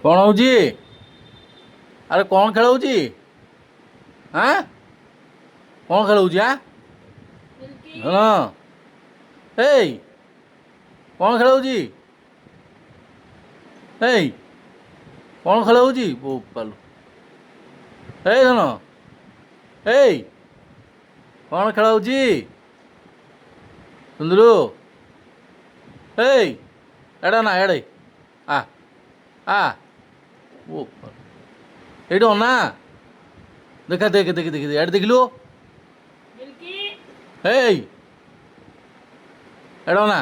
କ'ଣ ହେଉଛି? ଆରେ କ'ଣ ଖେଳ ହେଉଛି? ଆଁ କ'ଣ ଖେଳ ହେଉଛି? ହଁ ଏଇ କ'ଣ ଖେଳ ହେଉଛି? ଏଇ କ'ଣ ଖେଳ ହେଉଛି? ବୋପାଲୁ ଏଇ ଧନ ଏଇ କ'ଣ ଖେଳ ହେଉଛି? ସୁନ୍ଦରୁ ଏଇ ଏଡ଼ା ନା ଏଡ଼େ ଆ ଆ ବୋପାଲୁ এইটা অনা দেখা দেখে দেখে দেখে এটা দেখিলু এই এটা না